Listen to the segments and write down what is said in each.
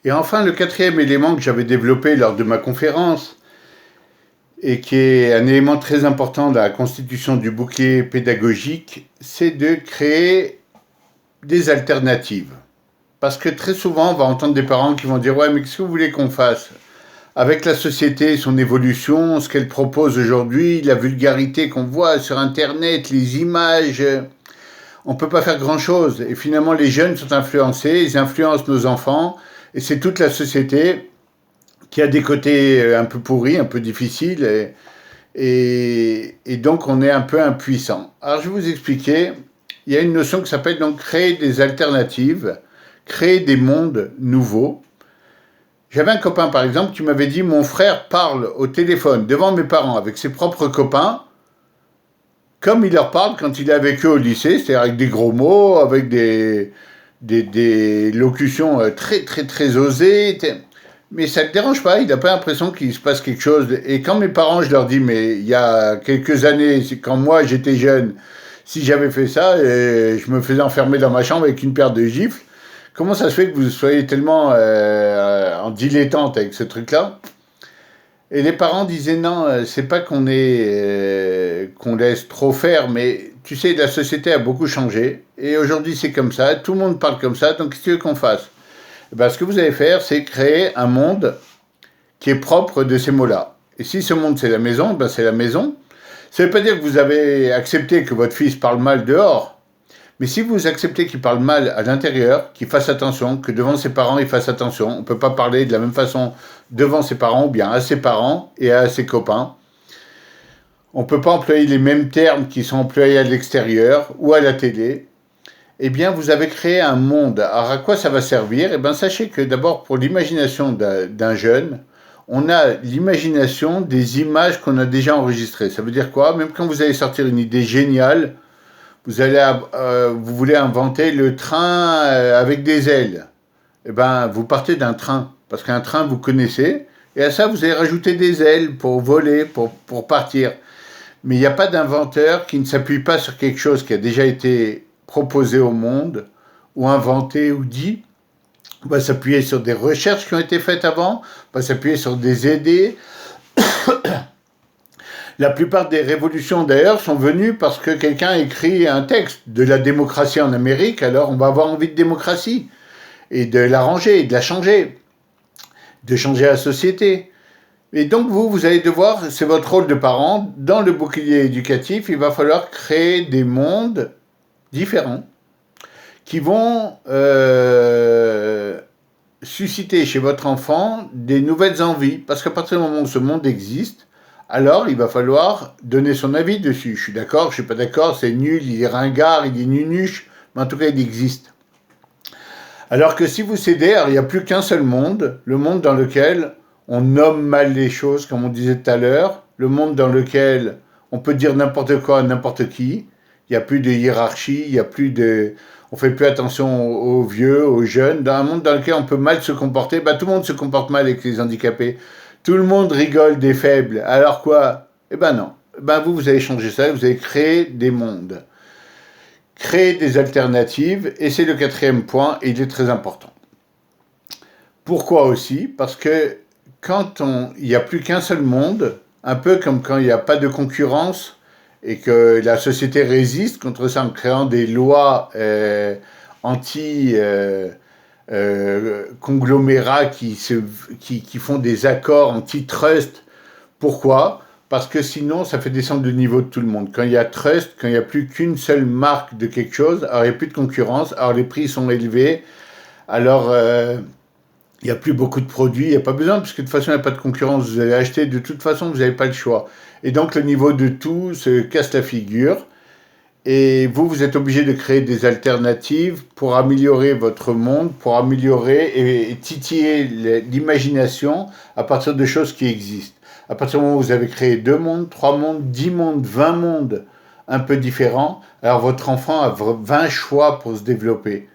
Et enfin, le quatrième élément que j'avais développé lors de ma conférence, et qui est un élément très important de la constitution du bouquet pédagogique, c'est de créer des alternatives. Parce que très souvent, on va entendre des parents qui vont dire « Ouais, mais qu'est-ce que vous voulez qu'on fasse ?» Avec la société, son évolution, ce qu'elle propose aujourd'hui, la vulgarité qu'on voit sur Internet, les images, on ne peut pas faire grand-chose. Et finalement, les jeunes sont influencés, ils influencent nos enfants, et c'est toute la société qui a des côtés un peu pourris, un peu difficiles, et donc on est un peu impuissant. Alors je vais vous expliquer, il y a une notion qui s'appelle donc créer des alternatives, créer des mondes nouveaux. J'avais un copain par exemple qui m'avait dit mon frère parle au téléphone devant mes parents avec ses propres copains, comme il leur parle quand il est avec eux au lycée, c'est-à-dire avec des gros mots, avec des locutions très très très osées. Mais ça ne le dérange pas, il n'a pas l'impression qu'il se passe quelque chose. Et quand mes parents, je leur dis, mais il y a quelques années, quand moi j'étais jeune, si j'avais fait ça, je me faisais enfermer dans ma chambre avec une paire de gifles. Comment ça se fait que vous soyez tellement en dilettante avec ce truc-là? Et les parents disaient non, c'est pas qu'on laisse trop faire, mais tu sais, la société a beaucoup changé. Et aujourd'hui, c'est comme ça, tout le monde parle comme ça, donc qu'est-ce que tu veux qu'on fasse? Eh ben, ce que vous allez faire, c'est créer un monde qui est propre de ces mots-là. Et si ce monde, c'est la maison, ben c'est la maison. Ça ne veut pas dire que vous avez accepté que votre fils parle mal dehors, mais si vous acceptez qu'il parle mal à l'intérieur, qu'il fasse attention, que devant ses parents, il fasse attention, on ne peut pas parler de la même façon devant ses parents ou bien à ses parents et à ses copains. On ne peut pas employer les mêmes termes qui sont employés à l'extérieur ou à la télé. Eh bien, vous avez créé un monde. Alors, à quoi ça va servir? Eh bien, sachez que d'abord, pour l'imagination d'un jeune, on a l'imagination des images qu'on a déjà enregistrées. Ça veut dire quoi? Même quand vous allez sortir une idée géniale, vous voulez inventer le train avec des ailes. Eh bien, vous partez d'un train, parce qu'un train, vous connaissez, et à ça, vous allez rajouter des ailes pour voler, pour partir. Mais il n'y a pas d'inventeur qui ne s'appuie pas sur quelque chose qui a déjà été proposé au monde, ou inventé, ou dit. On va s'appuyer sur des recherches qui ont été faites avant, on va s'appuyer sur des idées. La plupart des révolutions d'ailleurs sont venues parce que quelqu'un a écrit un texte de la démocratie en Amérique, alors on va avoir envie de démocratie, et de l'arranger, de la changer, de changer la société. Et donc vous allez devoir, c'est votre rôle de parent, dans le bouclier éducatif, il va falloir créer des mondes différents qui vont susciter chez votre enfant des nouvelles envies. Parce qu'à partir du moment où ce monde existe, alors il va falloir donner son avis dessus. Je suis d'accord, je suis pas d'accord, c'est nul, il est ringard, il est nunuche, mais en tout cas il existe. Alors que si vous cédez, alors il n'y a plus qu'un seul monde, le monde dans lequel on nomme mal les choses, comme on disait tout à l'heure, le monde dans lequel on peut dire n'importe quoi à n'importe qui, il n'y a plus de hiérarchie, il y a plus de... On fait plus attention aux vieux, aux jeunes. Dans un monde dans lequel on peut mal se comporter, bah, tout le monde se comporte mal avec les handicapés. Tout le monde rigole des faibles. Alors quoi? Eh ben non. Eh ben vous allez changer ça, vous allez créer des mondes. Créer des alternatives, et c'est le quatrième point, et il est très important. Pourquoi aussi? Parce que il n'y a plus qu'un seul monde, un peu comme quand il n'y a pas de concurrence, et que la société résiste contre ça en créant des lois anti conglomérats qui font des accords anti-trust. Pourquoi? Parce que sinon, ça fait descendre le niveau de tout le monde. Quand il y a trust, quand il n'y a plus qu'une seule marque de quelque chose, alors il n'y a plus de concurrence, alors les prix sont élevés, alors il n'y a plus beaucoup de produits, il n'y a pas besoin, parce que de toute façon, il n'y a pas de concurrence, vous allez acheter, de toute façon, vous n'avez pas le choix. Et donc, le niveau de tout se casse la figure, et vous êtes obligé de créer des alternatives pour améliorer votre monde, pour améliorer et titiller l'imagination à partir de choses qui existent. À partir du moment où vous avez créé 2 mondes, 3 mondes, 10 mondes, 20 mondes un peu différents, alors votre enfant a 20 choix pour se développer.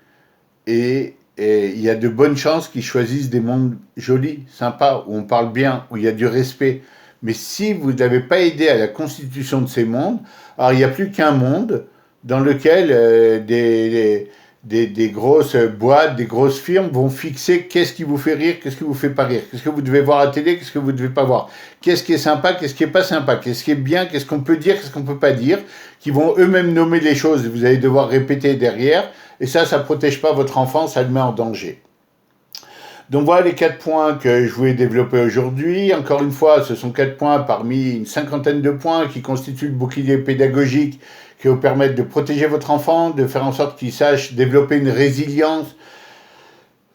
Et il y a de bonnes chances qu'ils choisissent des mondes jolis, sympas, où on parle bien, où il y a du respect. Mais si vous n'avez pas aidé à la constitution de ces mondes, alors il n'y a plus qu'un monde dans lequel des grosses boîtes, des grosses firmes vont fixer qu'est-ce qui vous fait rire, qu'est-ce qui vous fait pas rire, qu'est-ce que vous devez voir à la télé, qu'est-ce que vous devez pas voir, qu'est-ce qui est sympa, qu'est-ce qui est pas sympa, qu'est-ce qui est bien, qu'est-ce qu'on peut dire, qu'est-ce qu'on peut pas dire, qui vont eux-mêmes nommer les choses et vous allez devoir répéter derrière. Et ça protège pas votre enfant, ça le met en danger. Donc voilà les 4 points que je voulais développer aujourd'hui. Encore une fois, ce sont 4 points parmi une cinquantaine de points qui constituent le bouclier pédagogique qui vous permettre de protéger votre enfant, de faire en sorte qu'il sache développer une résilience.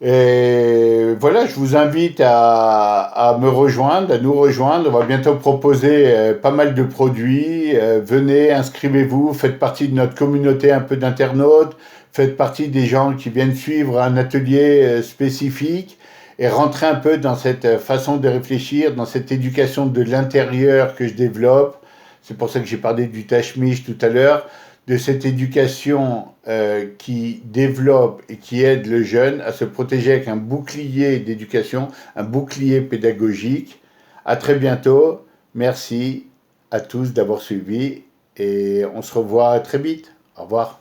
Et voilà, je vous invite à me rejoindre, à nous rejoindre. On va bientôt proposer pas mal de produits. Venez, inscrivez-vous, faites partie de notre communauté un peu d'internautes, faites partie des gens qui viennent suivre un atelier spécifique et rentrez un peu dans cette façon de réfléchir, dans cette éducation de l'intérieur que je développe. C'est pour ça que j'ai parlé du Tashmish tout à l'heure, de cette éducation qui développe et qui aide le jeune à se protéger avec un bouclier d'éducation, un bouclier pédagogique. À très bientôt. Merci à tous d'avoir suivi et on se revoit très vite. Au revoir.